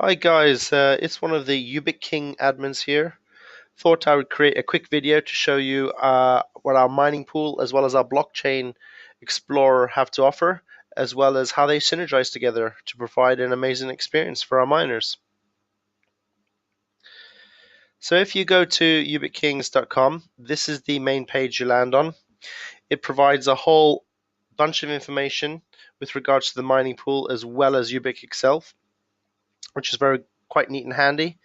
Hi guys, it's one of the Ubiq King admins here. Thought I would create a quick video to show you what our mining pool as well as our blockchain explorer have to offer, as well as how they synergize together to provide an amazing experience for our miners. So if you go to UBQKings.com, this is the main page you land on. It provides a whole bunch of information with regards to the mining pool as well as Ubiq itself, which is quite neat and handy.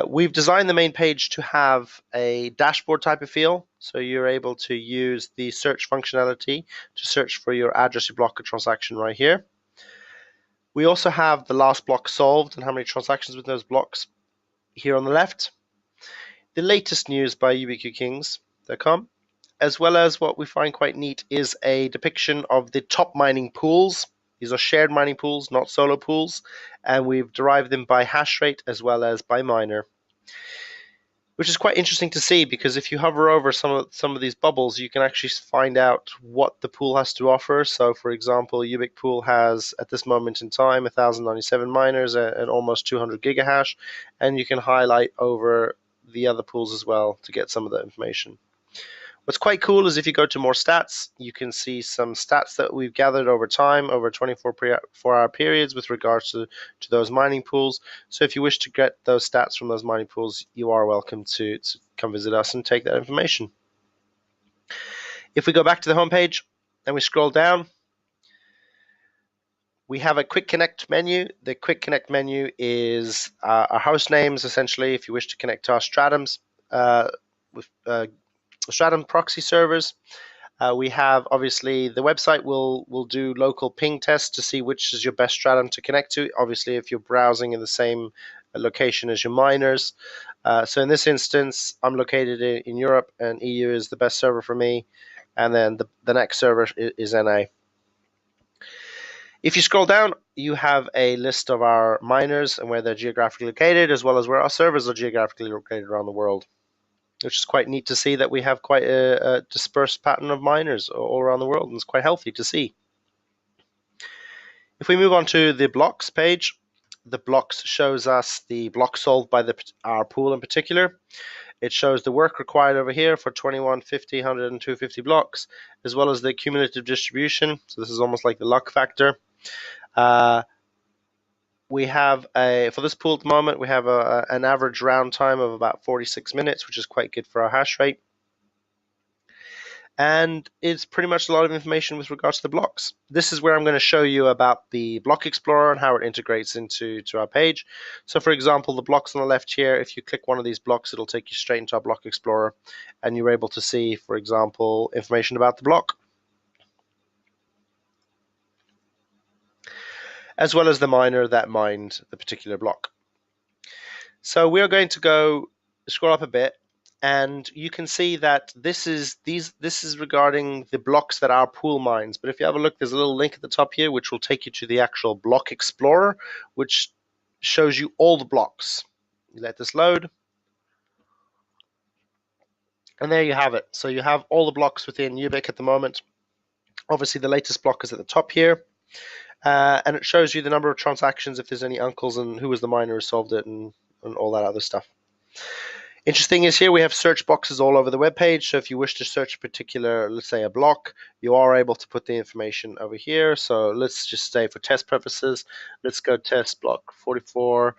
We've designed the main page to have a dashboard type of feel, so you're able to use the search functionality to search for your address you block a transaction right here. We also have the last block solved and how many transactions with those blocks here on the left. The latest news by UBQKings.com, as well as what we find quite neat is a depiction of the top mining pools. These are shared mining pools, not solo pools, and we've derived them by hash rate as well as by miner, which is quite interesting to see, because if you hover over some of these bubbles, you can actually find out what the pool has to offer. So for example, Ubiq pool has at this moment in time 1097 miners and almost 200 gigahash, and you can highlight over the other pools as well to get some of that information. What's quite cool is if you go to more stats, you can see some stats that we've gathered over time, over 24-hour periods with regards to those mining pools. So if you wish to get those stats from those mining pools, you are welcome to come visit us and take that information. If we go back to the homepage and we scroll down, we have a quick connect menu. The quick connect menu is our host names, essentially, if you wish to connect to our Stratums with Stratum proxy servers. We have, obviously, the website will do local ping tests to see which is your best stratum to connect to, obviously if you're browsing in the same location as your miners. So in this instance, I'm located in Europe, and EU is the best server for me, and then the next server is NA. If you scroll down, you have a list of our miners and where they're geographically located, as well as where our servers are geographically located around the world, which is quite neat to see that we have quite a dispersed pattern of miners all around the world, and it's quite healthy to see. If we move on to the blocks page, the blocks shows us the block solved by our pool in particular. It shows the work required over here for 21, 50, 100, and 250 blocks, as well as the cumulative distribution. So this is almost like the luck factor. We have for this pool at the moment, we have an average round time of about 46 minutes, which is quite good for our hash rate. And it's pretty much a lot of information with regards to the blocks. This is where I'm going to show you about the block explorer and how it integrates into our page. So for example, the blocks on the left here, if you click one of these blocks, it'll take you straight into our block explorer, and you're able to see, for example, information about the block, as well as the miner that mined the particular block. So we are going to go scroll up a bit, and you can see that this is regarding the blocks that our pool mines. But if you have a look, there's a little link at the top here which will take you to the actual block explorer, which shows you all the blocks. You let this load, and there you have it. So you have all the blocks within Ubiq at the moment. Obviously the latest block is at the top here, and it shows you the number of transactions, if there's any uncles, and who was the miner who solved it, and all that other stuff. Interesting is here we have search boxes all over the web page. So if you wish to search a particular, let's say a block, you are able to put the information over here. So let's just say for test purposes, let's go test block 44-100,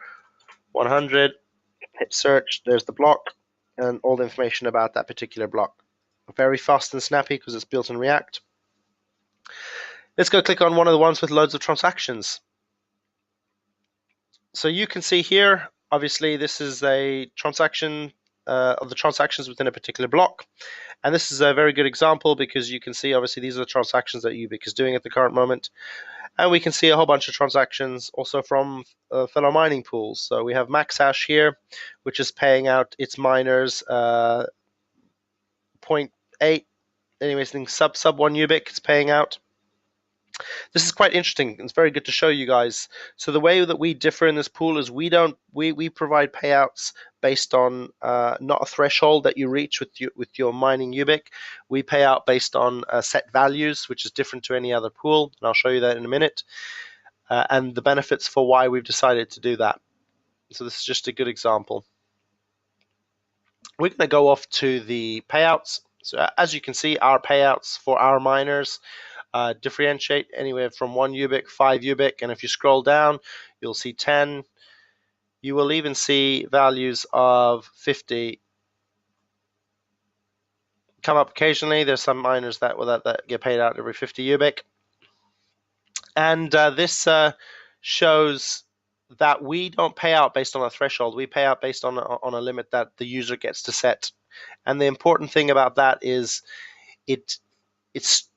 hit search, there's the block and all the information about that particular block. Very fast and snappy because it's built in React. Let's go click on one of the ones with loads of transactions. So you can see here, obviously this is a transaction of the transactions within a particular block, and this is a very good example because you can see obviously these are the transactions that Ubiq is doing at the current moment, and we can see a whole bunch of transactions also from fellow mining pools. So we have MaxHash here, which is paying out its miners 0.8, anyways, sub 1 Ubiq it's paying out. This is quite interesting. It's very good to show you guys. So the way that we differ in this pool is we provide payouts based on not a threshold that you reach with your mining Ubiq. We pay out based on set values, which is different to any other pool, and I'll show you that in a minute. and the benefits for why we've decided to do that. So this is just a good example. We're going to go off to the payouts. So as you can see, our payouts for our miners differentiate anywhere from 1 Ubiq, 5 Ubiq, and if you scroll down, you'll see 10. You will even see values of 50 come up occasionally. There's some miners that get paid out every 50 Ubiq. And this shows that we don't pay out based on a threshold. We pay out based on a limit that the user gets to set. And the important thing about that is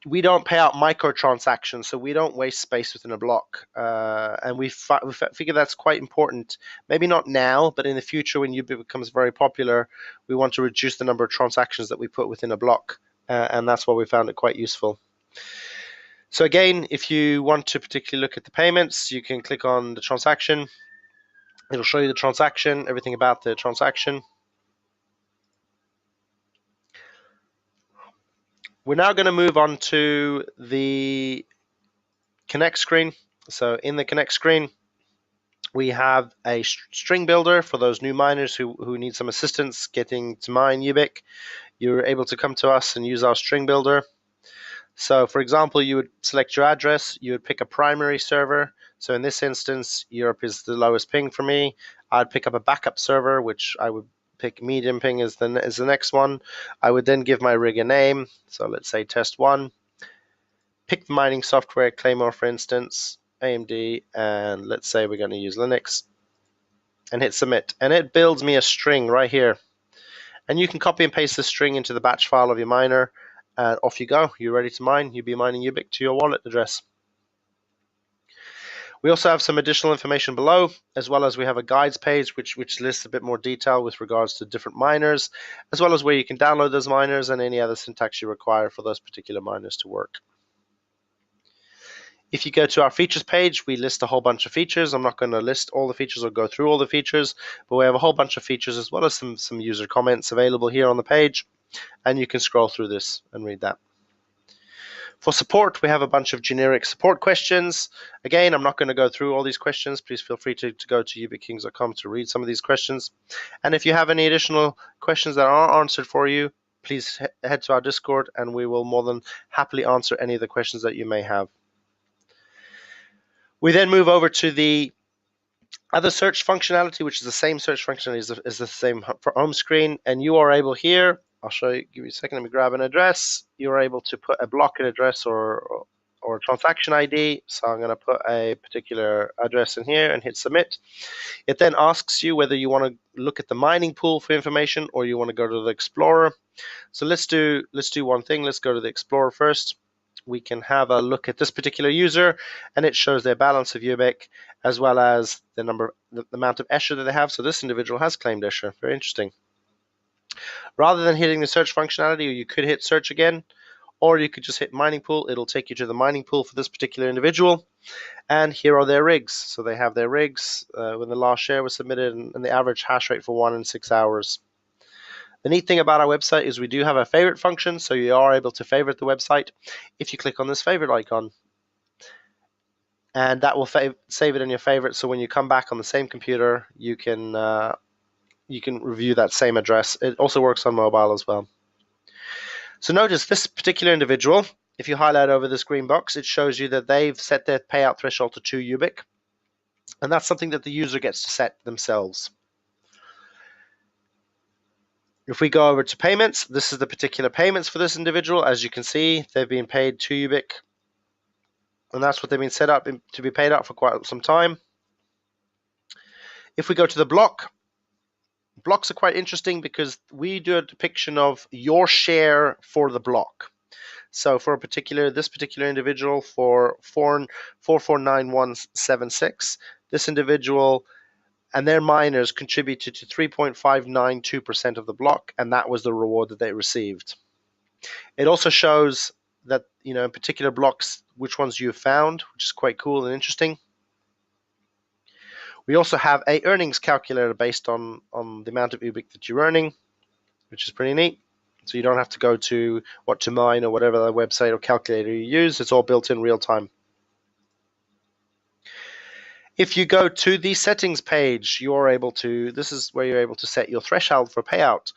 we don't pay out microtransactions, so we don't waste space within a block. And we figure that's quite important. Maybe not now, but in the future when Ubiq becomes very popular, we want to reduce the number of transactions that we put within a block. And that's why we found it quite useful. So again, if you want to particularly look at the payments, you can click on the transaction. It'll show you the transaction, everything about the transaction. We're now going to move on to the Connect screen. So in the Connect screen, we have a string builder for those new miners who need some assistance getting to mine Ubiq. You're able to come to us and use our string builder. So for example, you would select your address, you would pick a primary server. So in this instance, Europe is the lowest ping for me. I'd pick up a backup server, which I would pick medium ping as the next one. I would then give my rig a name. So let's say test 1. Pick the mining software, Claymore for instance, AMD, and let's say we're going to use Linux, and hit submit. And it builds me a string right here. And you can copy and paste the string into the batch file of your miner, and off you go. You're ready to mine. You'll be mining Ubiq to your wallet address. We also have some additional information below, as well as we have a guides page which lists a bit more detail with regards to different miners, as well as where you can download those miners and any other syntax you require for those particular miners to work. If you go to our features page, we list a whole bunch of features. I'm not going to list all the features or go through all the features, but we have a whole bunch of features as well as some user comments available here on the page, and you can scroll through this and read that. For support, we have a bunch of generic support questions. Again, I'm not going to go through all these questions. Please feel free to go to UBQKings.com to read some of these questions. And if you have any additional questions that aren't answered for you, please head to our Discord and we will more than happily answer any of the questions that you may have. We then move over to the other search functionality, which is the same search functionality as the same for home screen, and you are able here, I'll show you, give you a second, let me grab an address. You're able to put a block address or a transaction ID. So I'm going to put a particular address in here and hit submit. It then asks you whether you want to look at the mining pool for information or you want to go to the Explorer. So let's do one thing. Let's go to the Explorer first. We can have a look at this particular user, and it shows their balance of Ubiq as well as the amount of Escher that they have. So this individual has claimed Escher. Very interesting. Rather than hitting the search functionality, you could hit search again, or you could just hit mining pool. It'll take you to the mining pool for this particular individual. And here are their rigs. So they have their rigs when the last share was submitted, and the average hash rate for 1 in 6 hours. The neat thing about our website is we do have a favorite function, so you are able to favorite the website if you click on this favorite icon. And that will save it in your favorite, so when you come back on the same computer, you can review that same address. It also works on mobile as well. So notice this particular individual, if you highlight over this green box, it shows you that they've set their payout threshold to 2 Ubiq, and that's something that the user gets to set themselves. If we go over to payments, this is the particular payments for this individual. As you can see, they've been paid 2 Ubiq, and that's what they've been set up to be paid out for quite some time. If we go to the block, blocks are quite interesting because we do a depiction of your share for the block. So for this particular individual, for 449176, this individual and their miners contributed to 3.592% of the block, and that was the reward that they received. It also shows that, in particular blocks, which ones you have found, which is quite cool and interesting. We also have a earnings calculator based on the amount of Ubiq that you're earning, which is pretty neat. So you don't have to go to what to mine or whatever the website or calculator you use. It's all built in real time. If you go to the settings page, this is where you're able to set your threshold for payout.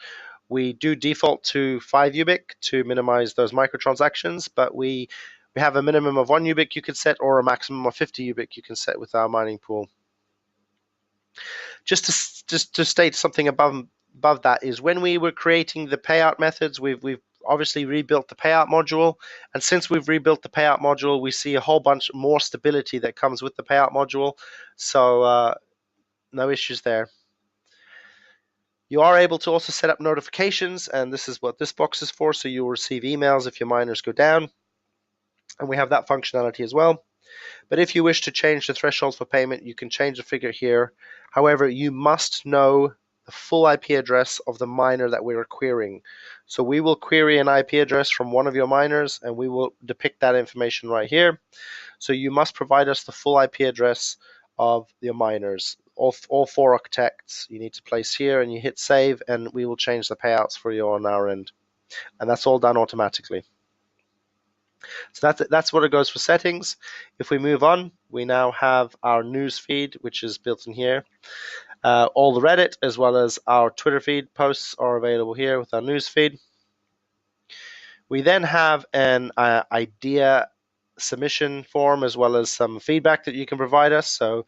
We do default to 5 Ubiq to minimize those microtransactions, but we have a minimum of 1 Ubiq you can set or a maximum of 50 Ubiq you can set with our mining pool. Just to state something above that is when we were creating the payout methods, we've obviously rebuilt the payout module, and since we've rebuilt the payout module, we see a whole bunch more stability that comes with the payout module. So no issues there. You are able to also set up notifications, and this is what this box is for, so you'll receive emails if your miners go down, and we have that functionality as well. But if you wish to change the threshold for payment, you can change the figure here. However, you must know the full IP address of the miner that we are querying. So we will query an IP address from one of your miners, and we will depict that information right here. So you must provide us the full IP address of your miners. All 4 architects you need to place here, and you hit save, and we will change the payouts for you on our end. And that's all done automatically. So that's what it goes for settings. If we move on, we now have our news feed, which is built in here. All the Reddit as well as our Twitter feed posts are available here with our news feed. We then have an idea submission form as well as some feedback that you can provide us. So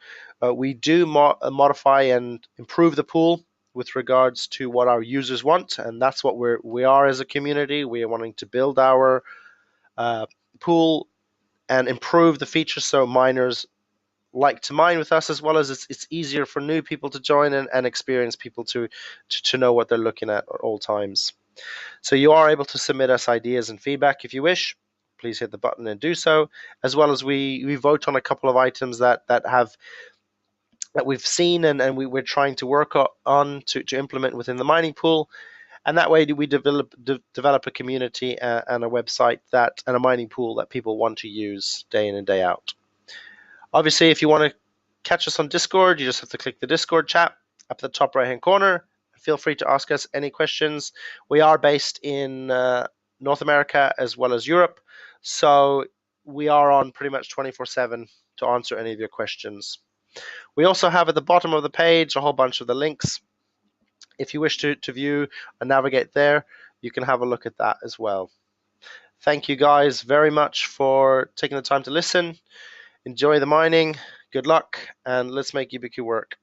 we do modify and improve the pool with regards to what our users want, and that's what we are as a community. We are wanting to build our pool and improve the features so miners like to mine with us, as well as it's easier for new people to join and experienced people to know what they're looking at all times. So you are able to submit us ideas and feedback if you wish. Please hit the button and do so, as well as we vote on a couple of items that we've seen and we're trying to work on to implement within the mining pool. And that way we develop a community and a website and a mining pool that people want to use day in and day out. Obviously, if you want to catch us on Discord, you just have to click the Discord chat up at the top right-hand corner. Feel free to ask us any questions. We are based in North America as well as Europe, so we are on pretty much 24/7 to answer any of your questions. We also have at the bottom of the page a whole bunch of the links. If you wish to view and navigate there, you can have a look at that as well. Thank you guys very much for taking the time to listen. Enjoy the mining, good luck, and let's make UBQ work.